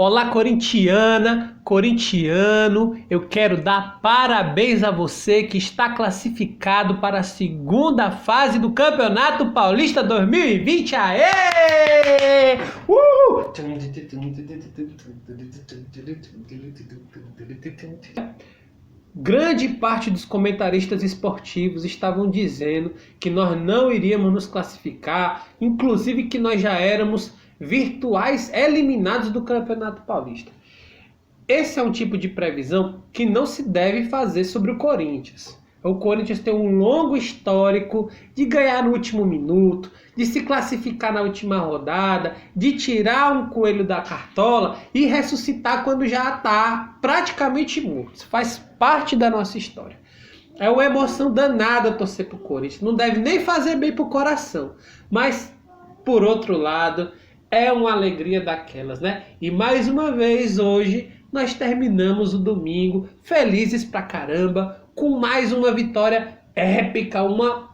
Olá, corintiana, corintiano, eu quero dar parabéns a você que está classificado para a segunda fase do Campeonato Paulista 2020. Aê! Grande parte dos comentaristas esportivos estavam dizendo que nós não iríamos nos classificar, inclusive que nós já éramos virtuais eliminados do Campeonato Paulista. Esse é um tipo de previsão que não se deve fazer sobre o Corinthians. O Corinthians tem um longo histórico de ganhar no último minuto, de se classificar na última rodada, de tirar um coelho da cartola e ressuscitar quando já está praticamente morto. Isso faz parte da nossa história. É uma emoção danada torcer para o Corinthians. Não deve nem fazer bem para o coração. Mas, por outro lado, é uma alegria daquelas, né? E mais uma vez hoje nós terminamos o domingo felizes pra caramba, com mais uma vitória épica, uma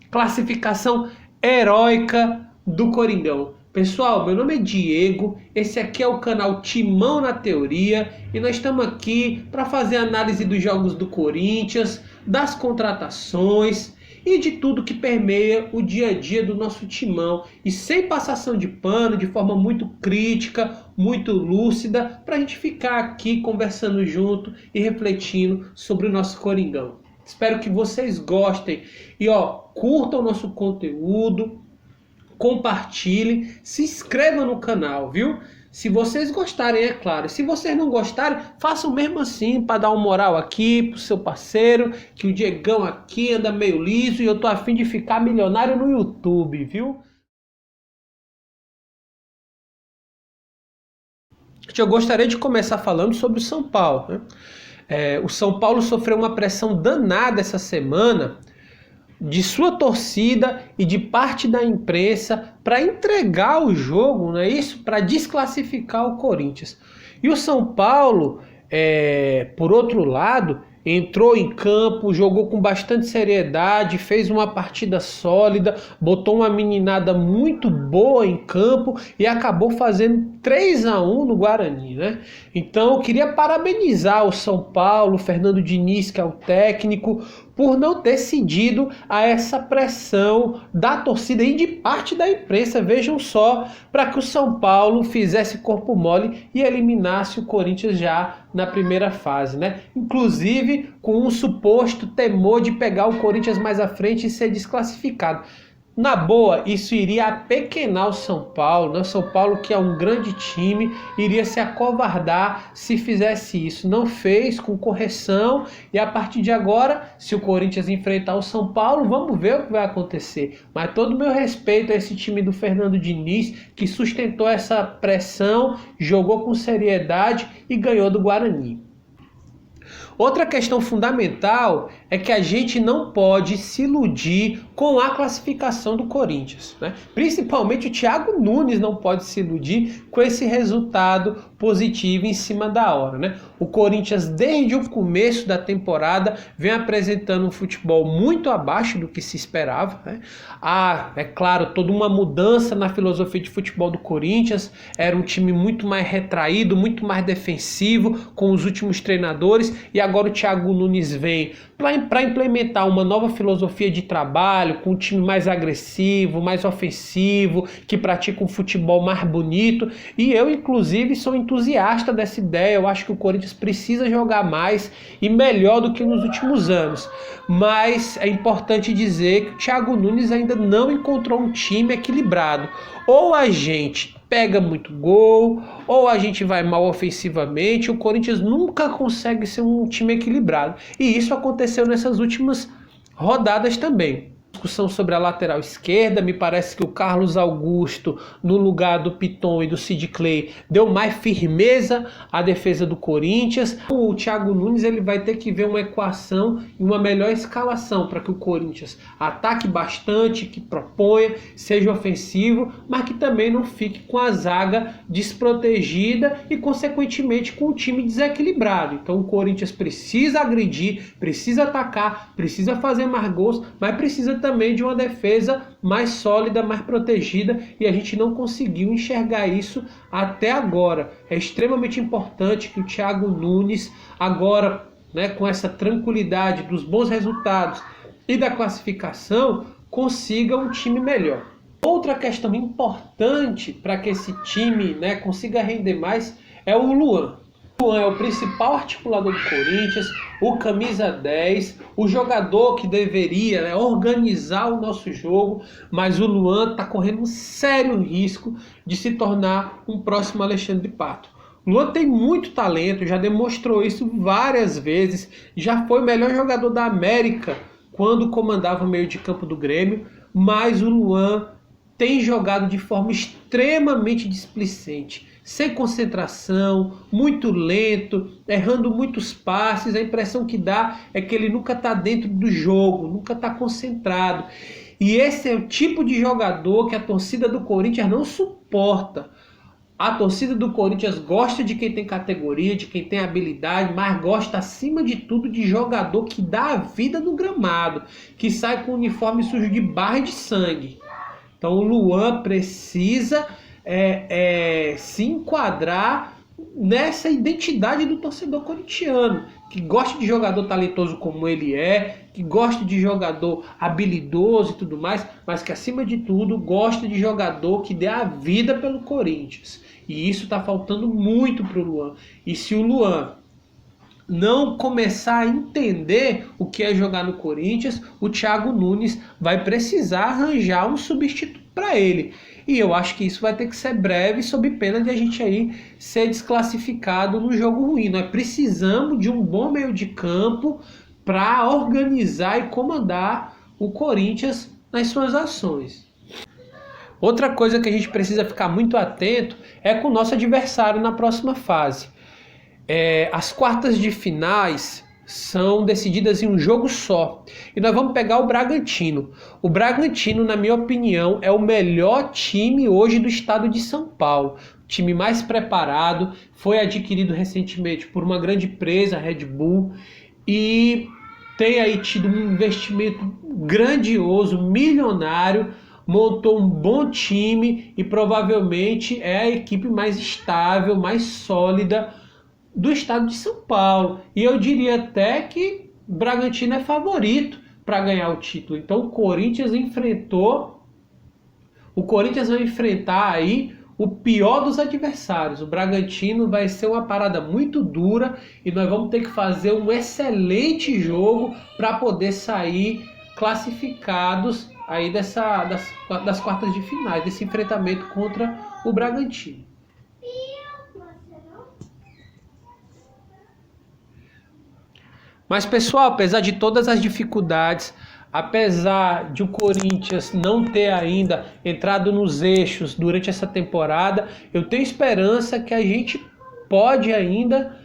classificação heróica do Coringão. Pessoal, meu nome é Diego, esse aqui é o canal Timão na Teoria e nós estamos aqui para fazer análise dos jogos do Corinthians, das contratações e de tudo que permeia o dia a dia do nosso timão. E sem passação de pano, de forma muito crítica, muito lúcida, para a gente ficar aqui conversando junto e refletindo sobre o nosso Coringão. Espero que vocês gostem e curtam o nosso conteúdo, compartilhem, se inscrevam no canal, viu? Se vocês gostarem, é claro. Se vocês não gostarem, façam mesmo assim, para dar uma moral aqui pro seu parceiro, que o Diegão aqui anda meio liso e eu tô a fim de ficar milionário no YouTube, viu? Eu gostaria de começar falando sobre o São Paulo, né? O São Paulo sofreu uma pressão danada essa semana de sua torcida e de parte da imprensa para entregar o jogo, não é isso? Para desclassificar o Corinthians. E o São Paulo, por outro lado, entrou em campo, jogou com bastante seriedade, fez uma partida sólida, botou uma meninada muito boa em campo e acabou fazendo 3-1 no Guarani, né? Então eu queria parabenizar o São Paulo, o Fernando Diniz, que é o técnico, por não ter cedido a essa pressão da torcida e de parte da imprensa, vejam só, para que o São Paulo fizesse corpo mole e eliminasse o Corinthians já na primeira fase, né? Inclusive com um suposto temor de pegar o Corinthians mais à frente e ser desclassificado. Na boa, isso iria apequenar o São Paulo, né? O São Paulo, que é um grande time, iria se acovardar se fizesse isso. Não fez, com correção, e a partir de agora, se o Corinthians enfrentar o São Paulo, vamos ver o que vai acontecer. Mas todo o meu respeito a esse time do Fernando Diniz, que sustentou essa pressão, jogou com seriedade e ganhou do Guarani. Outra questão fundamental é que a gente não pode se iludir com a classificação do Corinthians, né? Principalmente o Thiago Nunes não pode se iludir com esse resultado positivo em cima da hora, né? O Corinthians, desde o começo da temporada, vem apresentando um futebol muito abaixo do que se esperava, né? É claro, toda uma mudança na filosofia de futebol do Corinthians, era um time muito mais retraído, muito mais defensivo com os últimos treinadores, e agora o Thiago Nunes vem para implementar uma nova filosofia de trabalho, com um time mais agressivo, mais ofensivo, que pratica um futebol mais bonito, e eu inclusive sou entusiasta dessa ideia. Eu acho que o Corinthians precisa jogar mais e melhor do que nos últimos anos, mas é importante dizer que o Thiago Nunes ainda não encontrou um time equilibrado. Ou a gente pega muito gol, ou a gente vai mal ofensivamente. O Corinthians nunca consegue ser um time equilibrado. E isso aconteceu nessas últimas rodadas também. Discussão sobre a lateral esquerda, me parece que o Carlos Augusto, no lugar do Piton e do Sid Clay, deu mais firmeza à defesa do Corinthians. O Thiago Nunes ele vai ter que ver uma equação e uma melhor escalação para que o Corinthians ataque bastante, que proponha, seja ofensivo, mas que também não fique com a zaga desprotegida e, consequentemente, com o time desequilibrado. Então o Corinthians precisa agredir, precisa atacar, precisa fazer mais gols, mas precisa também também de uma defesa mais sólida, mais protegida, e a gente não conseguiu enxergar isso até agora. É extremamente importante que o Thiago Nunes agora, né, com essa tranquilidade dos bons resultados e da classificação, consiga um time melhor. Outra questão importante para que esse time, né, consiga render mais é o Luan. O Luan é o principal articulador do Corinthians, o camisa 10, o jogador que deveria, né, organizar o nosso jogo, mas o Luan está correndo um sério risco de se tornar um próximo Alexandre Pato. O Luan tem muito talento, já demonstrou isso várias vezes, já foi o melhor jogador da América quando comandava o meio de campo do Grêmio, mas o Luan tem jogado de forma extremamente displicente, sem concentração, muito lento, errando muitos passes. A impressão que dá é que ele nunca está dentro do jogo, nunca está concentrado. E esse é o tipo de jogador que a torcida do Corinthians não suporta. A torcida do Corinthians gosta de quem tem categoria, de quem tem habilidade, mas gosta acima de tudo de jogador que dá a vida no gramado, que sai com o uniforme sujo de barra e de sangue. Então o Luan precisa se enquadrar nessa identidade do torcedor corintiano, que gosta de jogador talentoso como ele é, que gosta de jogador habilidoso e tudo mais, mas que acima de tudo gosta de jogador que dê a vida pelo Corinthians. E isso está faltando muito para o Luan. E se o Luan não começar a entender o que é jogar no Corinthians, o Thiago Nunes vai precisar arranjar um substituto para ele. E eu acho que isso vai ter que ser breve, sob pena de a gente aí ser desclassificado no jogo ruim. Nós precisamos de um bom meio de campo para organizar e comandar o Corinthians nas suas ações. Outra coisa que a gente precisa ficar muito atento é com o nosso adversário na próxima fase. As quartas de finais são decididas em um jogo só. E nós vamos pegar o Bragantino. O Bragantino, na minha opinião, é o melhor time hoje do estado de São Paulo. O time mais preparado, foi adquirido recentemente por uma grande empresa, a Red Bull, e tem aí tido um investimento grandioso, milionário, montou um bom time e provavelmente é a equipe mais estável, mais sólida do estado de São Paulo. E eu diria até que o Bragantino é favorito para ganhar o título. Então o Corinthians vai enfrentar aí o pior dos adversários. O Bragantino vai ser uma parada muito dura e nós vamos ter que fazer um excelente jogo para poder sair classificados aí das quartas de finais, desse enfrentamento contra o Bragantino. Mas, pessoal, apesar de todas as dificuldades, apesar de o Corinthians não ter ainda entrado nos eixos durante essa temporada, eu tenho esperança que a gente pode ainda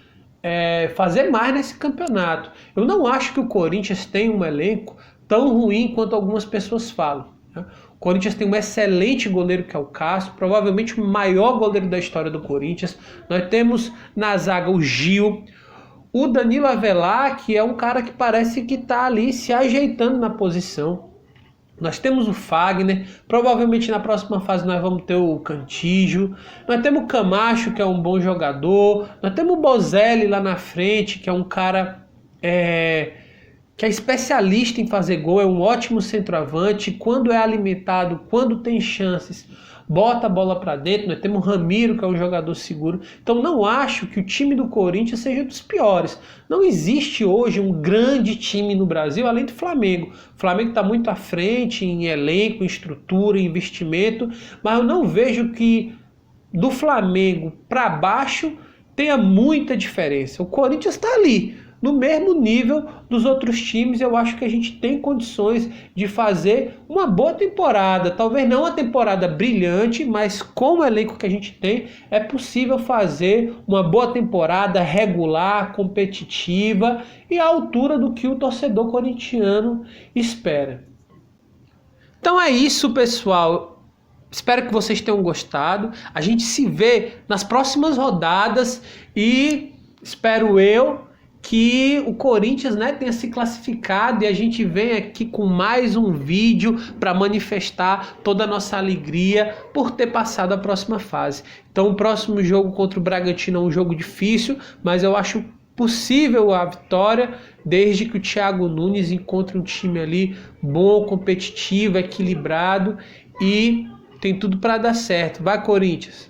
fazer mais nesse campeonato. Eu não acho que o Corinthians tem um elenco tão ruim quanto algumas pessoas falam. O Corinthians tem um excelente goleiro que é o Cássio, provavelmente o maior goleiro da história do Corinthians. Nós temos na zaga o Gil, o Danilo Avelar, que é um cara que parece que está ali se ajeitando na posição. Nós temos o Fagner, provavelmente na próxima fase nós vamos ter o Cantígio. Nós temos o Camacho, que é um bom jogador. Nós temos o Bozelli lá na frente, que é um cara que é especialista em fazer gol, é um ótimo centroavante. Quando é alimentado, quando tem chances, bota a bola para dentro. Nós temos o Ramiro, que é um jogador seguro. Então não acho que o time do Corinthians seja dos piores. Não existe hoje um grande time no Brasil, além do Flamengo. O Flamengo está muito à frente em elenco, em estrutura, em investimento, mas eu não vejo que do Flamengo para baixo tenha muita diferença. O Corinthians está ali, no mesmo nível dos outros times. Eu acho que a gente tem condições de fazer uma boa temporada. Talvez não uma temporada brilhante, mas com o elenco que a gente tem, é possível fazer uma boa temporada regular, competitiva e à altura do que o torcedor corintiano espera. Então é isso, pessoal. Espero que vocês tenham gostado. A gente se vê nas próximas rodadas e espero eu que o Corinthians, né, tenha se classificado e a gente vem aqui com mais um vídeo para manifestar toda a nossa alegria por ter passado a próxima fase. Então o próximo jogo contra o Bragantino é um jogo difícil, mas eu acho possível a vitória, desde que o Thiago Nunes encontre um time ali bom, competitivo, equilibrado e tem tudo para dar certo. Vai, Corinthians!